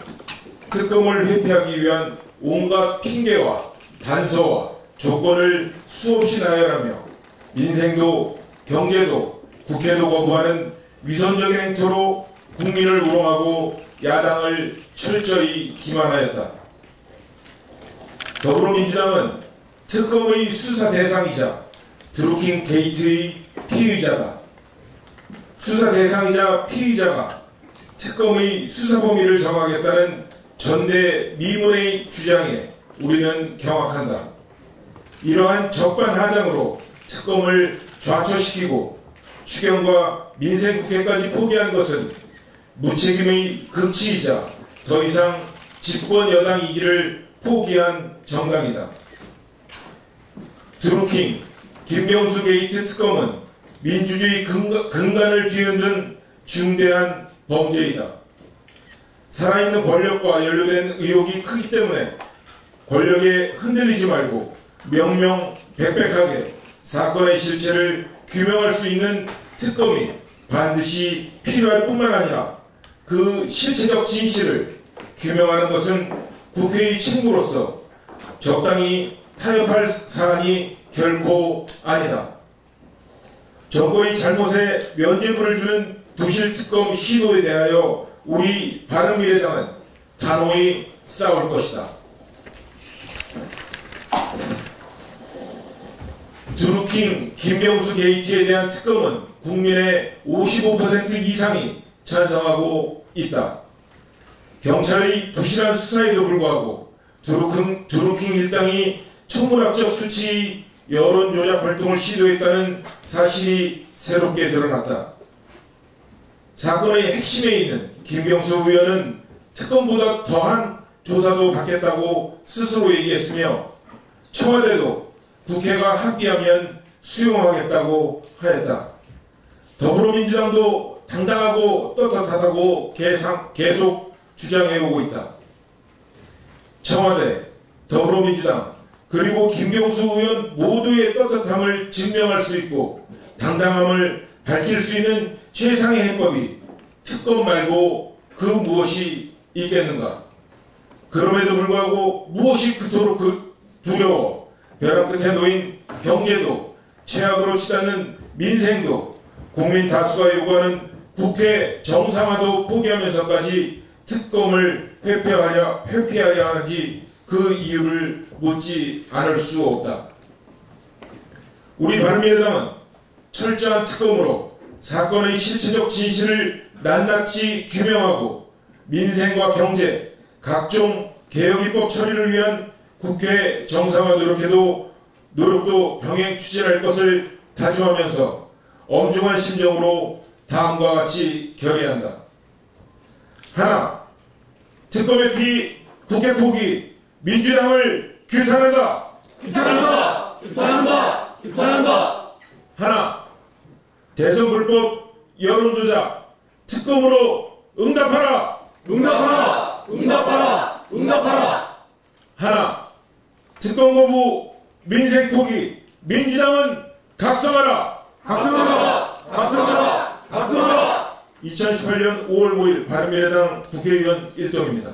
특검을 회피하기 위한 온갖 핑계와 단서와 조건을 수없이 나열하며 인생도 경제도 국회도 거부하는 위선적인 행태로 국민을 우롱하고 야당을 철저히 기만하였다. 더불어민주당은 특검의 수사 대상이자 드루킹 게이트의 피의자다. 수사 대상이자 피의자가 특검의 수사 범위를 정하겠다는 전대미문의 주장에 우리는 경악한다. 이러한 적반하장으로 특검을 좌초시키고 추경과 민생국회까지 포기한 것은 무책임의 극치이자 더 이상 집권 여당이기를 포기한 정당이다. 드루킹, 김경수 게이트 특검은 민주주의 근간을 뒤흔든 중대한 범죄이다. 살아있는 권력과 연루된 의혹이 크기 때문에 권력에 흔들리지 말고 명명백백하게 사건의 실체를 규명할 수 있는 특검이 반드시 필요할 뿐만 아니라 그 실체적 진실을 규명하는 것은 국회의 책무로서 적당히 타협할 사안이 결코 아니다. 정권의 잘못에 면죄부를 주는 부실특검 시도에 대하여 우리 바른미래당은 단호히 싸울 것이다. 드루킹, 김경수 게이트에 대한 특검은 국민의 55% 이상이 찬성하고 있다. 경찰의 부실한 수사에도 불구하고 드루킹 일당이 천문학적 수치의 여론조작 활동을 시도했다는 사실이 새롭게 드러났다. 사건의 핵심에 있는 김경수 의원은 특검보다 더한 조사도 받겠다고 스스로 얘기했으며 청와대도 국회가 합의하면 수용하겠다고 하였다. 더불어민주당도 당당하고 떳떳하다고 계속 주장해오고 있다. 청와대, 더불어민주당, 그리고 김경수 의원 모두의 떳떳함을 증명할 수 있고 당당함을 밝힐 수 있는 최상의 해법이 특검 말고 그 무엇이 있겠는가? 그럼에도 불구하고 무엇이 그토록 두려워 벼랑 끝에 놓인 경제도 최악으로 치닫는 민생도 국민 다수가 요구하는 국회 정상화도 포기하면서까지 특검을 회피하려 하는지 그 이유를 묻지 않을 수 없다. 우리 바른미래당은 철저한 특검으로 사건의 실체적 진실을 낱낱이 규명하고 민생과 경제, 각종 개혁입법 처리를 위한 국회 정상화 노력도 병행 추진할 것을 다짐하면서 엄중한 심정으로 다음과 같이 결의한다. 하나, 특검의 피, 국회 포기, 민주당을 규탄한다. 규탄한다. 규탄한다. 규탄한다. 하나, 대선 불법 여론조작 특검으로 응답하라. 응답하라. 응답하라. 응답하라. 하나, 특검 거부, 민생 포기, 민주당은 각성하라. 각성하라. 각성하라. 각성하라. 2018년 5월 5일 바른미래당 국회의원 일동입니다.